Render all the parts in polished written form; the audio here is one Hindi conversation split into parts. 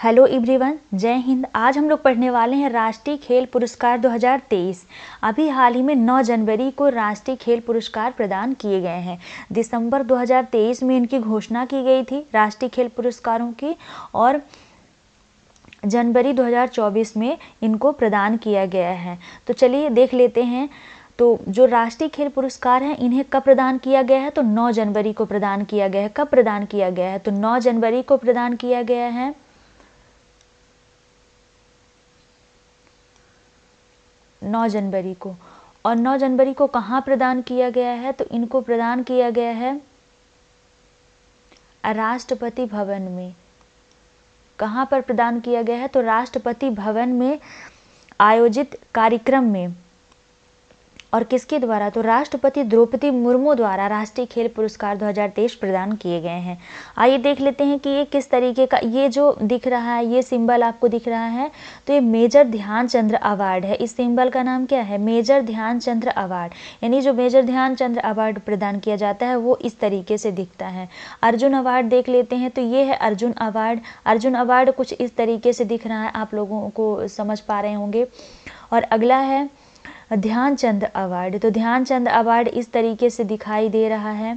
हेलो एवरीवन, जय हिंद। आज हम लोग पढ़ने वाले हैं राष्ट्रीय खेल पुरस्कार 2023। अभी हाल ही में 9 जनवरी को राष्ट्रीय खेल पुरस्कार प्रदान किए गए हैं। दिसंबर 2023 में इनकी घोषणा की गई थी राष्ट्रीय खेल पुरस्कारों की, और जनवरी 2024 में इनको प्रदान किया गया है। तो चलिए देख लेते हैं। तो जो राष्ट्रीय खेल पुरस्कार हैं इन्हें कब प्रदान किया गया है? तो 9 जनवरी को प्रदान किया गया है। कब प्रदान किया गया है? तो 9 जनवरी को प्रदान किया गया है। 9 जनवरी को। और 9 जनवरी को कहाँ प्रदान किया गया है? तो इनको प्रदान किया गया है राष्ट्रपति भवन में। कहाँ पर प्रदान किया गया है? तो राष्ट्रपति भवन में आयोजित कार्यक्रम में। और किसके द्वारा? तो राष्ट्रपति द्रौपदी मुर्मू द्वारा राष्ट्रीय खेल पुरस्कार 2023 प्रदान किए गए हैं। आइए देख लेते हैं कि ये किस तरीके का, ये जो दिख रहा है, ये सिंबल आपको दिख रहा है, तो ये मेजर ध्यानचंद्र अवार्ड है। इस सिंबल का नाम क्या है? Major Dhyanchandra award. यानी जो मेजर ध्यानचंद्र अवार्ड प्रदान किया जाता है वो इस तरीके से दिखता है। अर्जुन अवार्ड देख लेते हैं, तो ये है अर्जुन अवार्ड। अर्जुन अवार्ड कुछ इस तरीके से दिख रहा है, आप लोगों को समझ पा रहे होंगे। और अगला है ध्यानचंद अवार्ड। तो ध्यानचंद अवार्ड इस तरीके से दिखाई दे रहा है।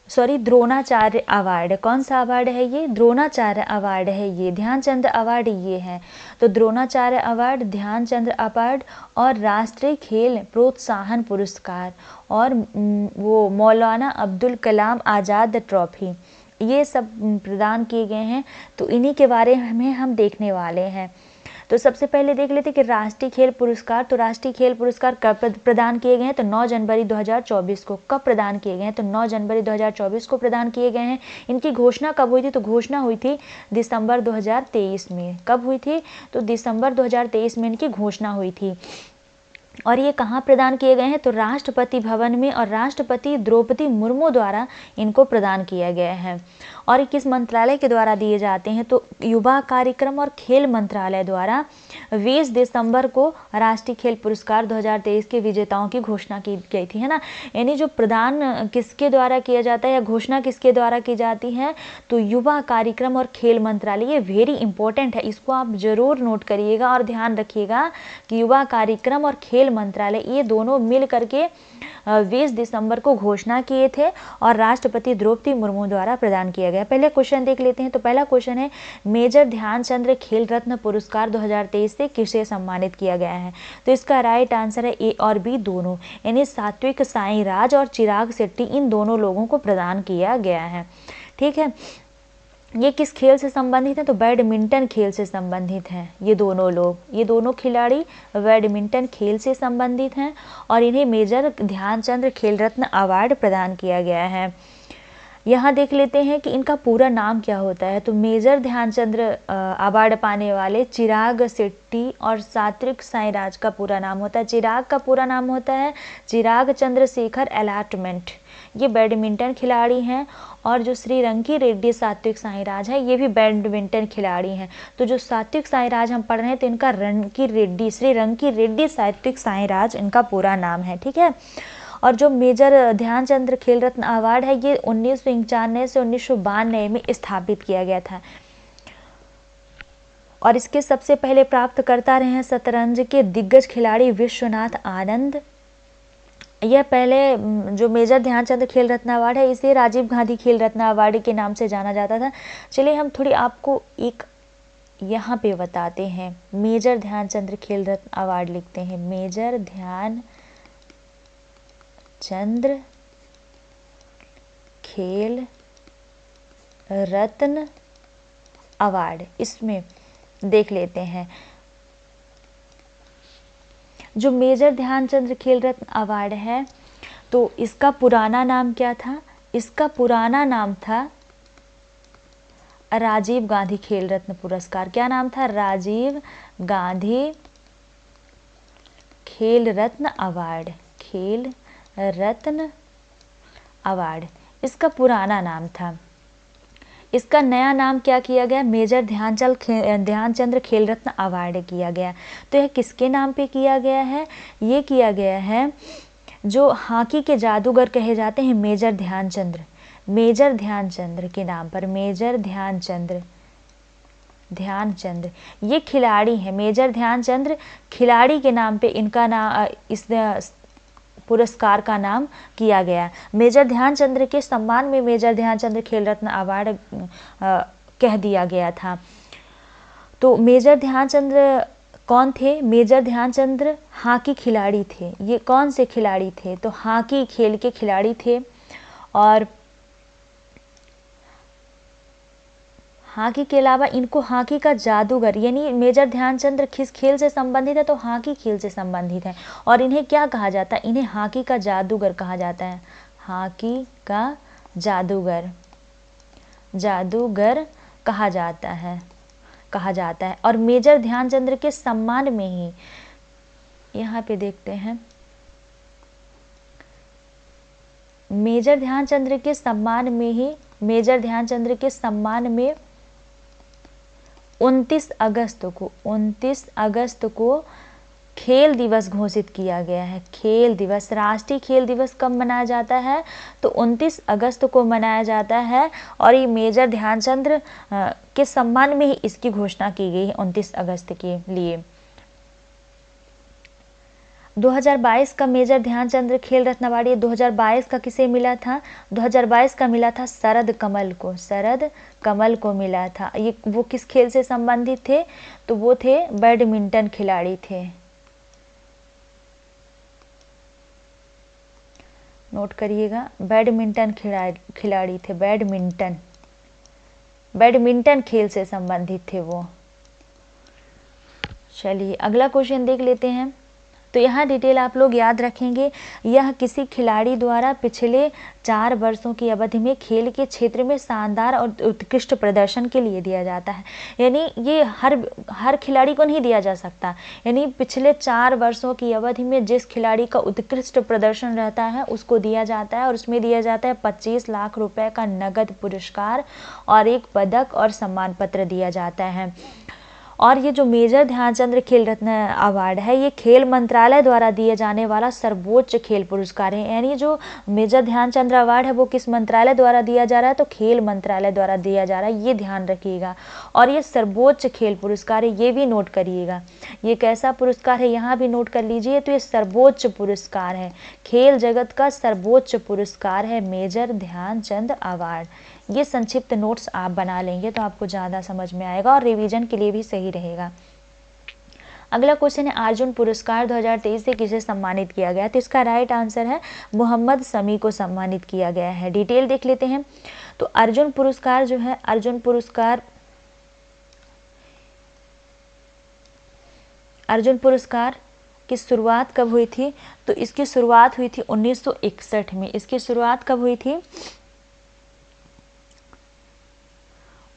Sorry, Dronacharya award. कौन सा अवार्ड है ये? द्रोणाचार्य अवार्ड है ये। ध्यानचंद अवार्ड ये है। तो द्रोणाचार्य अवार्ड, ध्यानचंद अवार्ड और राष्ट्रीय खेल प्रोत्साहन पुरस्कार और वो मौलाना अब्दुल कलाम आज़ाद ट्रॉफी, ये सब प्रदान किए गए हैं। तो इन्हीं के बारे में हम देखने वाले हैं। तो सबसे पहले देख लेते हैं कि राष्ट्रीय खेल पुरस्कार। तो राष्ट्रीय खेल पुरस्कार कब प्रदान किए गए हैं? तो 9 जनवरी 2024 को। कब प्रदान किए गए हैं? तो 9 जनवरी 2024 को प्रदान किए गए हैं। इनकी घोषणा कब हुई थी? तो घोषणा हुई थी दिसंबर 2023 में। कब हुई थी? तो दिसंबर 2023 में इनकी घोषणा हुई थी। और ये कहाँ प्रदान किए गए हैं? तो राष्ट्रपति भवन में, और राष्ट्रपति द्रौपदी मुर्मू द्वारा इनको प्रदान किया गया है। और किस मंत्रालय के द्वारा दिए जाते हैं? तो युवा कार्यक्रम और खेल मंत्रालय द्वारा 20 दिसंबर को राष्ट्रीय खेल पुरस्कार 2023 के विजेताओं की घोषणा की गई थी, है ना। यानी जो प्रदान किसके द्वारा किया जाता है या घोषणा किसके द्वारा की जाती है? तो युवा कार्यक्रम और खेल मंत्रालय। ये वेरी इंपॉर्टेंट है, इसको आप जरूर नोट करिएगा और ध्यान रखिएगा कि युवा कार्यक्रम और खेल मंत्रालय ये दोनों मिल करके 20 दिसंबर को घोषणा किए थे और राष्ट्रपति द्रौपदी मुर्मू द्वारा प्रदान किया गया। पहले क्वेश्चन देख लेते हैं। तो पहला क्वेश्चन है, मेजर ध्यानचंद्र खेल रत्न पुरस्कार 2023 से किसे सम्मानित किया गया है? तो इसका राइट आंसर है ए और बी दोनों, यानी सात्विक साईराज और चिराग शेट्टी, इन दोनों लोगों को प्रदान किया गया है। ठीक है। ये किस खेल से संबंधित हैं? तो बैडमिंटन खेल से संबंधित हैं ये दोनों लोग। ये दोनों खिलाड़ी बैडमिंटन खेल से संबंधित हैं और इन्हें मेजर ध्यानचंद्र खेल रत्न अवार्ड प्रदान किया गया है। यहाँ देख लेते हैं कि इनका पूरा नाम क्या होता है। तो मेजर ध्यानचंद्र अवार्ड पाने वाले चिराग शेट्टी और सात्विक साईराज का पूरा नाम होता है, चिराग का पूरा नाम होता है चिराग चंद्रशेखर अलॉटमेंट। ये बैडमिंटन खिलाड़ी हैं। और जो श्रीरंकी रेड्डी सात्विक साईराज है, ये भी बैडमिंटन खिलाड़ी हैं। तो जो सात्विक साईराज हम पढ़ रहे हैं, तो इनका रंकी रेड्डी, श्रीरंकी रेड्डी सात्विक साईराज इनका पूरा नाम है। ठीक है। और जो मेजर ध्यानचंद्र खेल रत्न अवार्ड है, ये 1991 से 1992 में स्थापित किया गया था। और इसके सबसे पहले प्राप्तकर्ता रहे हैं शतरंज के दिग्गज खिलाड़ी विश्वनाथ आनंद। यह पहले जो मेजर ध्यानचंद्र खेल रत्न अवार्ड है, इसे राजीव गांधी खेल रत्न अवार्ड के नाम से जाना जाता था। चलिए हम थोड़ी आपको एक यहाँ पे बताते हैं। मेजर ध्यानचंद्र खेल रत्न अवार्ड लिखते हैं, मेजर ध्यानचंद्र खेल रत्न अवार्ड, इसमें देख लेते हैं। जो मेजर ध्यानचंद्र खेल रत्न अवार्ड है, तो इसका पुराना नाम क्या था? इसका पुराना नाम था राजीव गांधी खेल रत्न पुरस्कार। क्या नाम था? राजीव गांधी खेल रत्न अवार्ड, खेल रत्न अवार्ड इसका पुराना नाम था। इसका नया नाम क्या किया गया? मेजर ध्यानचंद्र खेल रत्न अवार्ड किया गया। तो यह किसके नाम पे किया गया है? ये किया गया है जो हॉकी के जादूगर कहे जाते हैं, मेजर ध्यानचंद्र के नाम पर, मेजर ध्यानचंद्र ध्यानचंद, ये खिलाड़ी हैं, मेजर ध्यानचंद खिलाड़ी के नाम पे इनका नाम, इस पुरस्कार का नाम किया गया। मेजर ध्यानचंद के सम्मान में मेजर ध्यानचंद खेल रत्न अवार्ड कह दिया गया था। तो मेजर ध्यानचंद कौन थे? मेजर ध्यानचंद हॉकी खिलाड़ी थे। ये कौन से खिलाड़ी थे? तो हॉकी खेल के खिलाड़ी थे। और हॉकी के अलावा इनको हॉकी का जादूगर, यानी मेजर ध्यानचंद किस खेल से संबंधित है? तो हॉकी खेल से संबंधित है। और इन्हें क्या कहा जाता है? इन्हें हॉकी का जादूगर कहा जाता है। हॉकी का जादूगर, जादूगर कहा जाता है, कहा जाता है। और मेजर ध्यानचंद के सम्मान में ही, यहाँ पे देखते हैं, मेजर ध्यानचंद के सम्मान में ही, मेजर ध्यानचंद के सम्मान में 29 अगस्त को खेल दिवस घोषित किया गया है। खेल दिवस, राष्ट्रीय खेल दिवस कब मनाया जाता है? तो 29 अगस्त को मनाया जाता है। और ये मेजर ध्यानचंद के सम्मान में ही इसकी घोषणा की गई है 29 अगस्त के लिए। 2022 का मेजर ध्यानचंद खेल रत्न अवार्ड, ये 2022 का किसे मिला था? 2022 का मिला था शरद कमल को, शरद कमल को मिला था। ये वो किस खेल से संबंधित थे? तो वो थे बैडमिंटन खिलाड़ी थे। नोट करिएगा, बैडमिंटन खिलाड़ी थे, बैडमिंटन खेल से संबंधित थे वो। चलिए अगला क्वेश्चन देख लेते हैं। तो यहाँ डिटेल आप लोग याद रखेंगे। यह किसी खिलाड़ी द्वारा पिछले 4 वर्षों की अवधि में खेल के क्षेत्र में शानदार और उत्कृष्ट प्रदर्शन के लिए दिया जाता है। यानी ये हर खिलाड़ी को नहीं दिया जा सकता, यानी पिछले 4 वर्षों की अवधि में जिस खिलाड़ी का उत्कृष्ट प्रदर्शन रहता है उसको दिया जाता है। और उसमें दिया जाता है 25 लाख रुपए का नगद पुरस्कार और एक पदक और सम्मान पत्र दिया जाता है। और ये जो मेजर ध्यानचंद खेल रत्न अवार्ड है, ये खेल मंत्रालय द्वारा दिए जाने वाला सर्वोच्च खेल पुरस्कार है। यानी जो मेजर ध्यानचंद अवार्ड है वो किस मंत्रालय द्वारा दिया जा रहा है? तो खेल मंत्रालय द्वारा दिया जा रहा है, ये ध्यान रखिएगा। और ये सर्वोच्च खेल पुरस्कार है, ये भी नोट करिएगा। ये कैसा पुरस्कार है यहाँ भी नोट कर लीजिए। तो ये सर्वोच्च पुरस्कार है, खेल जगत का सर्वोच्च पुरस्कार है मेजर ध्यानचंद अवार्ड। ये संक्षिप्त नोट्स आप बना लेंगे तो आपको ज़्यादा समझ में आएगा और रिवीजन के लिए भी सही रहेगा। अगला क्वेश्चन है, अर्जुन पुरस्कार 2023 से किसे सम्मानित किया गया? तो इसका राइट आंसर है मोहम्मद शमी को सम्मानित किया गया है। डिटेल देख लेते हैं। तो अर्जुन पुरस्कार जो है, अर्जुन पुरस्कार की शुरुआत कब हुई थी? तो इसकी शुरुआत हुई थी 1961 में। इसकी शुरुआत कब हुई थी?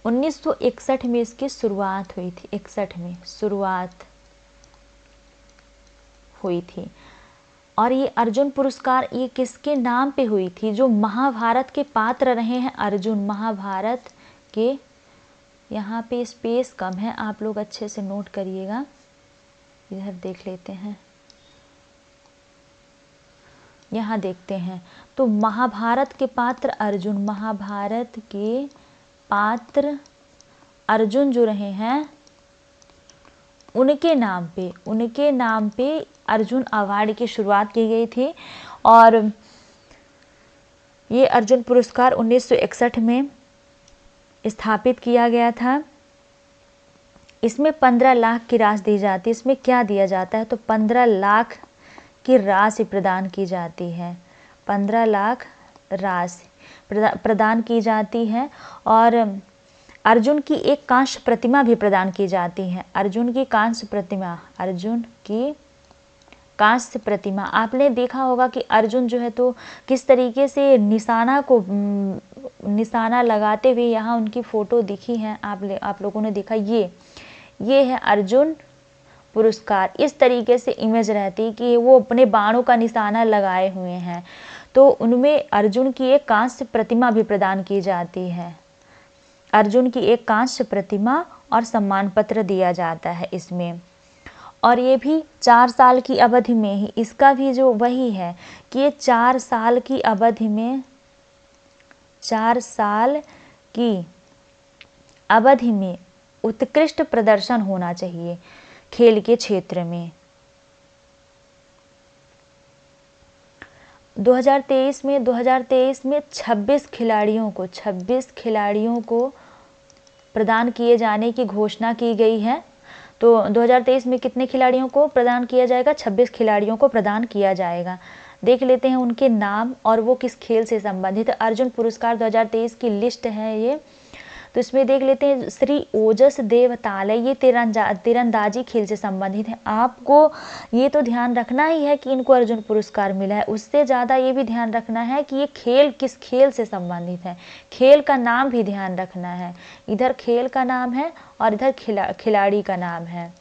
1961 में इसकी शुरुआत हुई थी। 61 में शुरुआत हुई थी। और ये अर्जुन पुरस्कार ये किसके नाम पे हुई थी? जो महाभारत के पात्र रहे हैं अर्जुन, महाभारत के, यहाँ पे स्पेस कम है, आप लोग अच्छे से नोट करिएगा। इधर देख लेते हैं, यहाँ देखते हैं। तो महाभारत के पात्र अर्जुन, महाभारत के पात्र अर्जुन जो रहे हैं उनके नाम पे अर्जुन अवार्ड की शुरुआत की गई थी। और ये अर्जुन पुरस्कार 1961 में स्थापित किया गया था। इसमें 15 लाख की राशि दी जाती है। इसमें क्या दिया जाता है? तो 15 लाख की राशि प्रदान की जाती है। 15 लाख राशि प्रदान की जाती है। और अर्जुन की एक कांस्य प्रतिमा भी प्रदान की जाती है। अर्जुन की कांस्य प्रतिमा आपने देखा होगा कि अर्जुन जो है तो किस तरीके से निशाना लगाते हुए यहाँ उनकी फोटो दिखी है, आप लोगों ने देखा। ये है अर्जुन पुरस्कार। इस तरीके से इमेज रहती कि वो अपने बाणों का निशाना लगाए हुए हैं। तो उनमें अर्जुन की एक कांस्य प्रतिमा भी प्रदान की जाती है। अर्जुन की एक कांस्य प्रतिमा और सम्मान पत्र दिया जाता है इसमें। और ये भी 4 साल की अवधि में ही, इसका भी जो वही है कि ये 4 साल की अवधि में, 4 साल की अवधि में उत्कृष्ट प्रदर्शन होना चाहिए खेल के क्षेत्र में। 2023 में 26 खिलाड़ियों को प्रदान किए जाने की घोषणा की गई है। तो 2023 में कितने खिलाड़ियों को प्रदान किया जाएगा? 26 खिलाड़ियों को प्रदान किया जाएगा। देख लेते हैं उनके नाम और वो किस खेल से संबंधित। अर्जुन पुरस्कार 2023 की लिस्ट है ये। तो इसमें देख लेते हैं श्री ओजस देव तालय, ये तीरंदाजी खेल से संबंधित है। आपको ये तो ध्यान रखना ही है कि इनको अर्जुन पुरस्कार मिला है, उससे ज़्यादा ये भी ध्यान रखना है कि ये खेल किस खेल से संबंधित है। खेल का नाम भी ध्यान रखना है, इधर खेल का नाम है और इधर खिलाड़ी का नाम है।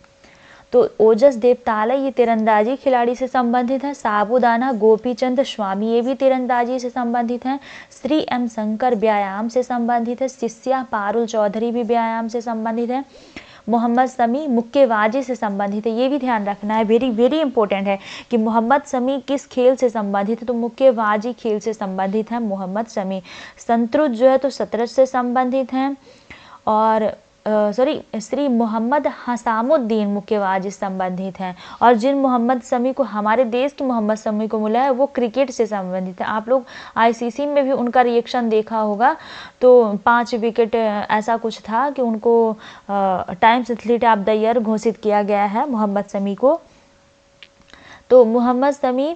तो ओजस देव तालय ये तीरंदाजी खिलाड़ी से संबंधित है। साबूदाना गोपीचंद स्वामी ये भी तीरंदाजी से संबंधित हैं। श्री एम शंकर व्यायाम से संबंधित है। शिष्या पारुल चौधरी भी व्यायाम से संबंधित है। मोहम्मद शमी मुक्केबाजी से संबंधित है, ये भी ध्यान रखना है, वेरी वेरी इंपॉर्टेंट है कि मोहम्मद शमी किस खेल से संबंधित है। तो मुक्केबाजी खेल से संबंधित है मोहम्मद शमी। संतुर जो है तो शतरंज से संबंधित हैं। और श्री मोहम्मद हसामुद्दीन मुक्केबाजी से संबंधित हैं। और जिन मोहम्मद शमी को, हमारे देश के मोहम्मद शमी को मिला है, वो क्रिकेट से संबंधित है। आप लोग आईसीसी में भी उनका रिएक्शन देखा होगा। तो 5 विकेट ऐसा कुछ था कि उनको Times athlete of the year घोषित किया गया है मोहम्मद शमी को। तो Mohammed Shami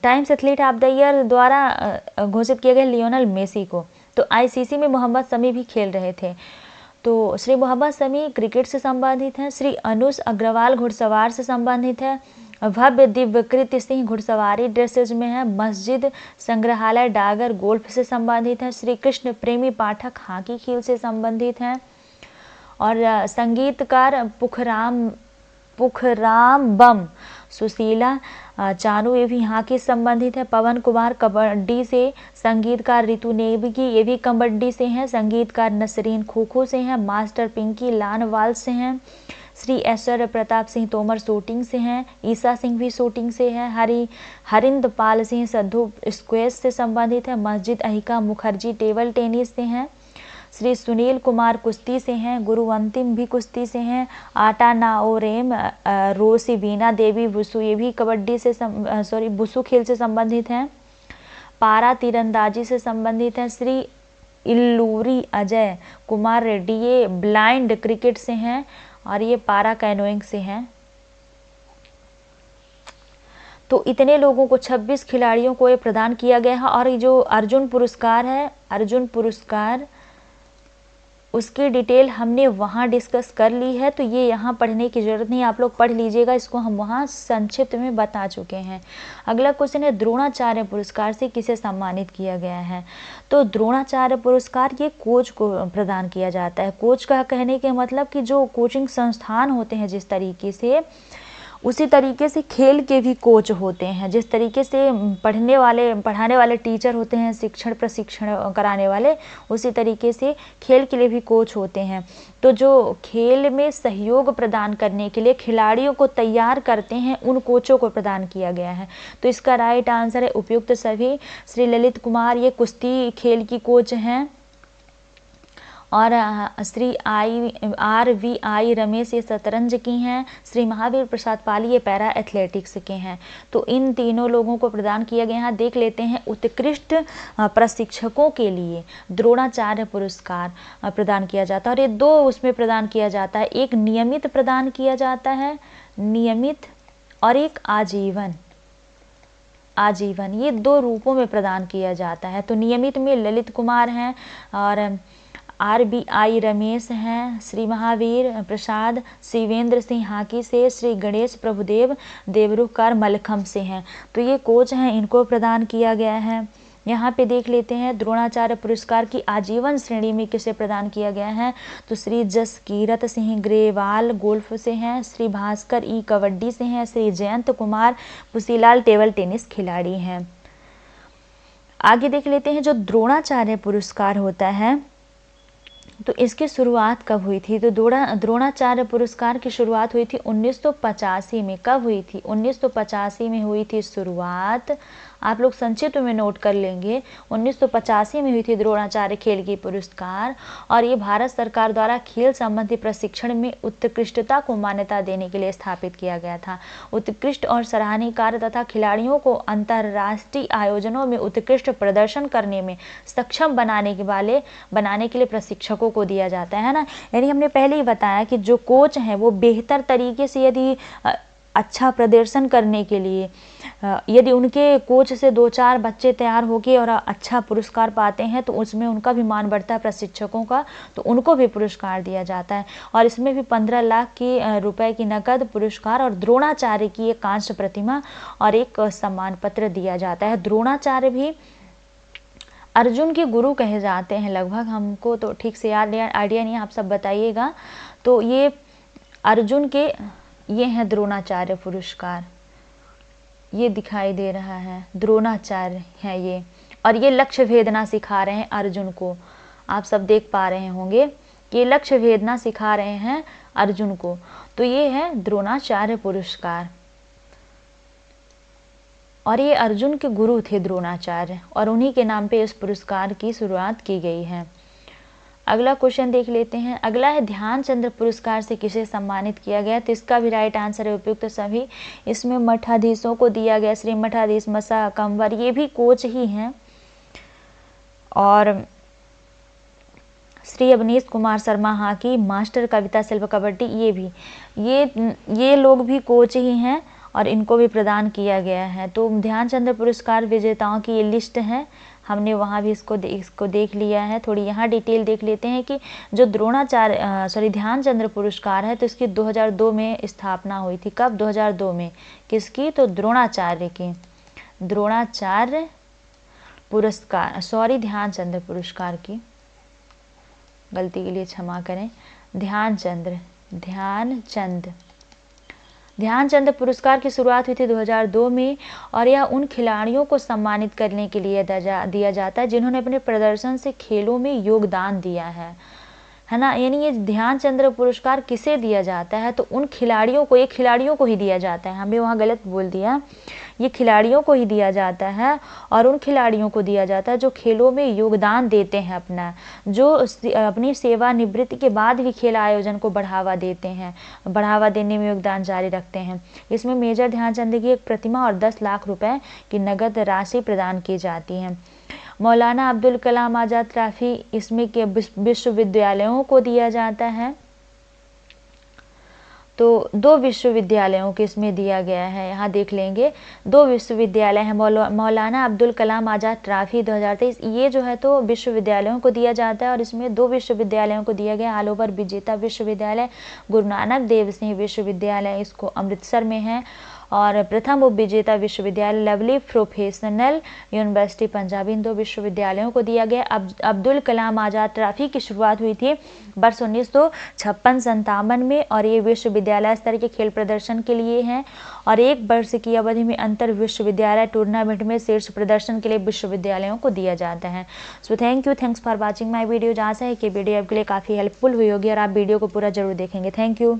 Times athlete of the year द्वारा घोषित किया गया लियोनेल मेसी को। तो आईसीसी में मोहम्मद शमी भी खेल रहे थे। तो श्री मोहम्मद शमी क्रिकेट से संबंधित हैं। श्री अनुज अग्रवाल घुड़सवार से संबंधित है। भव्य दिव्यकृत सिंह घुड़सवारी ड्रेसेज में है। मस्जिद संग्रहालय डागर गोल्फ से संबंधित है। श्री कृष्ण प्रेमी पाठक हॉकी खेल से संबंधित हैं। और संगीतकार पुखराम बम सुशीला चानू ये भी यहाँ के संबंधित है। पवन कुमार कबड्डी से। संगीतकार रितु नेगी ये भी कबड्डी से हैं। संगीतकार नसरीन खो खो से हैं। मास्टर पिंकी लानवाल से हैं। श्री ऐश्वर्य प्रताप सिंह तोमर शूटिंग से हैं। ईसा सिंह भी शूटिंग से है। हरिंदपाल सिंह सद्धू स्क्वैश से संबंधित है। मस्जिद अहिका मुखर्जी टेबल टेनिस से हैं। श्री सुनील कुमार कुश्ती से हैं। गुरु अंतिम भी कुश्ती से हैं। आटा नाओरेम रोसी बीना देवी बुसु ये भी कबड्डी से बुसु खेल से संबंधित हैं। पारा तीरंदाजी से संबंधित हैं। श्री इल्लूरी अजय कुमार रेड्डी ये ब्लाइंड क्रिकेट से हैं और ये पारा कैनोइंग से हैं। तो इतने लोगों को 26 खिलाड़ियों को ये प्रदान किया गया है। और ये जो अर्जुन पुरस्कार है, अर्जुन पुरस्कार उसकी डिटेल हमने वहाँ डिस्कस कर ली है, तो ये यहाँ पढ़ने की ज़रूरत नहीं, आप लोग पढ़ लीजिएगा, इसको हम वहाँ संक्षिप्त में बता चुके हैं। अगला क्वेश्चन है द्रोणाचार्य पुरस्कार से किसे सम्मानित किया गया है। तो द्रोणाचार्य पुरस्कार ये कोच को प्रदान किया जाता है। कोच का कहने के मतलब कि जो कोचिंग संस्थान होते हैं जिस तरीके से, उसी तरीके से खेल के भी कोच होते हैं। जिस तरीके से पढ़ाने वाले टीचर होते हैं, शिक्षण प्रशिक्षण कराने वाले, उसी तरीके से खेल के लिए भी कोच होते हैं। तो जो खेल में सहयोग प्रदान करने के लिए खिलाड़ियों को तैयार करते हैं, उन कोचों को प्रदान किया गया है। तो इसका राइट आंसर है उपयुक्त सभी। श्री ललित कुमार ये कुश्ती खेल की कोच हैं। और श्री RVI रमेश ये शतरंज की हैं। श्री महावीर प्रसाद पाली ये पैरा एथलेटिक्स के हैं। तो इन तीनों लोगों को प्रदान किया गया है। देख लेते हैं उत्कृष्ट प्रशिक्षकों के लिए द्रोणाचार्य पुरस्कार प्रदान किया जाता है। और ये 2 उसमें प्रदान किया जाता है, एक नियमित प्रदान किया जाता है, नियमित, और एक आजीवन। ये 2 रूपों में प्रदान किया जाता है। तो नियमित में ललित कुमार हैं और RBI रमेश हैं। श्री महावीर प्रसाद शिवेंद्र सिंह हाकी से। श्री गणेश प्रभुदेव देवरुखकर मलखम से हैं। तो ये कोच हैं, इनको प्रदान किया गया है। यहाँ पे देख लेते हैं द्रोणाचार्य पुरस्कार की आजीवन श्रेणी में किसे प्रदान किया गया है। तो श्री जसकीरत सिंह ग्रेवाल गोल्फ से हैं। श्री भास्कर ई कबड्डी से हैं। श्री जयंत कुमार पुसीलाल टेबल टेनिस खिलाड़ी हैं। आगे देख लेते हैं जो द्रोणाचार्य पुरस्कार होता है तो इसकी शुरुआत कब हुई थी? तो द्रोणाचार्य पुरस्कार की शुरुआत हुई थी 1985 में। कब हुई थी? 1985 में हुई थी शुरुआत। आप लोग संक्षिप्त में नोट कर लेंगे। 1985 में हुई थी द्रोणाचार्य खेल की पुरस्कार, और ये भारत सरकार द्वारा खेल संबंधी प्रशिक्षण में उत्कृष्टता को मान्यता देने के लिए स्थापित किया गया था। उत्कृष्ट और सराहनीय कार्य तथा खिलाड़ियों को अंतर्राष्ट्रीय आयोजनों में उत्कृष्ट प्रदर्शन करने में सक्षम बनाने के लिए प्रशिक्षकों को दिया जाता है ना। यानी हमने पहले ही बताया कि जो कोच हैं वो बेहतर तरीके से यदि अच्छा प्रदर्शन करने के लिए यदि उनके कोच से 2-4 बच्चे तैयार होके और अच्छा पुरस्कार पाते हैं तो उसमें उनका भी मान बढ़ता है प्रशिक्षकों का, तो उनको भी पुरस्कार दिया जाता है। और इसमें भी 15 लाख की रुपए की नकद पुरस्कार और द्रोणाचार्य की एक कांस्य प्रतिमा और एक सम्मान पत्र दिया जाता है। द्रोणाचार्य भी अर्जुन के गुरु कहे जाते हैं लगभग, हमको तो ठीक से याद आइडिया नहीं, आप सब बताइएगा। तो ये अर्जुन के ये हैं द्रोणाचार्य पुरस्कार, ये दिखाई दे रहा है द्रोणाचार्य है ये, और ये लक्ष्य भेदना सिखा रहे हैं अर्जुन को। आप सब देख पा रहे होंगे कि लक्ष्य भेदना सिखा रहे हैं अर्जुन को। तो ये है द्रोणाचार्य पुरस्कार, और ये अर्जुन के गुरु थे द्रोणाचार्य, और उन्हीं के नाम पे इस पुरस्कार की शुरुआत की गई है। अगला क्वेश्चन देख लेते हैं। अगला है ध्यानचंद्र पुरस्कार से किसे सम्मानित किया गया? तो इसका भी राइट आंसर है उपयुक्त सभी। इसमें मठाधीशों को दिया गया, श्री मठाधीश मसा कंवर, ये भी कोच ही हैं, और श्री अवनीश कुमार शर्मा हॉकी मास्टर, कविता शिल्प कबड्डी, ये भी ये लोग भी कोच ही हैं और इनको भी प्रदान किया गया है। तो ध्यानचंद्र पुरस्कार विजेताओं की ये लिस्ट है, हमने वहाँ भी इसको देख लिया है। थोड़ी यहाँ डिटेल देख लेते हैं कि जो ध्यानचंद्र पुरस्कार है तो इसकी 2002 में स्थापना हुई थी। कब? 2002 में। किसकी? तो द्रोणाचार्य की। द्रोणाचार्य पुरस्कार, ध्यानचंद्र पुरस्कार की, गलती के लिए क्षमा करें। ध्यानचंद पुरस्कार की शुरुआत हुई थी 2002 में, और यह उन खिलाड़ियों को सम्मानित करने के लिए दिया जाता है जिन्होंने अपने प्रदर्शन से खेलों में योगदान दिया है ना। यानी ये ध्यानचंद्र पुरस्कार किसे दिया जाता है? तो उन खिलाड़ियों को, ये खिलाड़ियों को ही दिया जाता है, हमें वहाँ गलत बोल दिया, ये खिलाड़ियों को ही दिया जाता है, और उन खिलाड़ियों को दिया जाता है जो खेलों में योगदान देते हैं अपना, जो अपनी सेवानिवृत्ति के बाद भी खेल आयोजन को बढ़ावा देने में योगदान जारी रखते हैं। इसमें मेजर ध्यानचंद की एक प्रतिमा और 10 लाख रुपए की नगद राशि प्रदान की जाती है। मौलाना अब्दुल कलाम आज़ाद ट्रॉफी इसमें के विश्वविद्यालयों को दिया जाता है। तो 2 विश्वविद्यालयों को इसमें दिया गया है, यहाँ देख लेंगे 2 विश्वविद्यालय हैं। मौलाना अब्दुल कलाम आज़ाद ट्रॉफी 2023 ये जो है तो विश्वविद्यालयों को दिया जाता है, और इसमें 2 विश्वविद्यालयों को दिया गया। ऑल ओवर विजेता विश्वविद्यालय गुरु नानक देव सिंह विश्वविद्यालय, इसको अमृतसर में है, और प्रथम उपविजेता विश्वविद्यालय लवली प्रोफेशनल यूनिवर्सिटी पंजाब, इन 2 विश्वविद्यालयों को दिया गया। अब्दुल कलाम आज़ाद ट्रॉफी की शुरुआत हुई थी वर्ष 1956-57 में, और ये विश्वविद्यालय स्तर के खेल प्रदर्शन के लिए हैं, और 1 वर्ष की अवधि में अंतर विश्वविद्यालय टूर्नामेंट में शीर्ष प्रदर्शन के लिए विश्वविद्यालयों को दिया जाता है। So thanks for watching my video. आशा है कि वीडियो आपके लिए काफ़ी हेल्पफुल हुई होगी और आप वीडियो को पूरा जरूर देखेंगे। Thank you.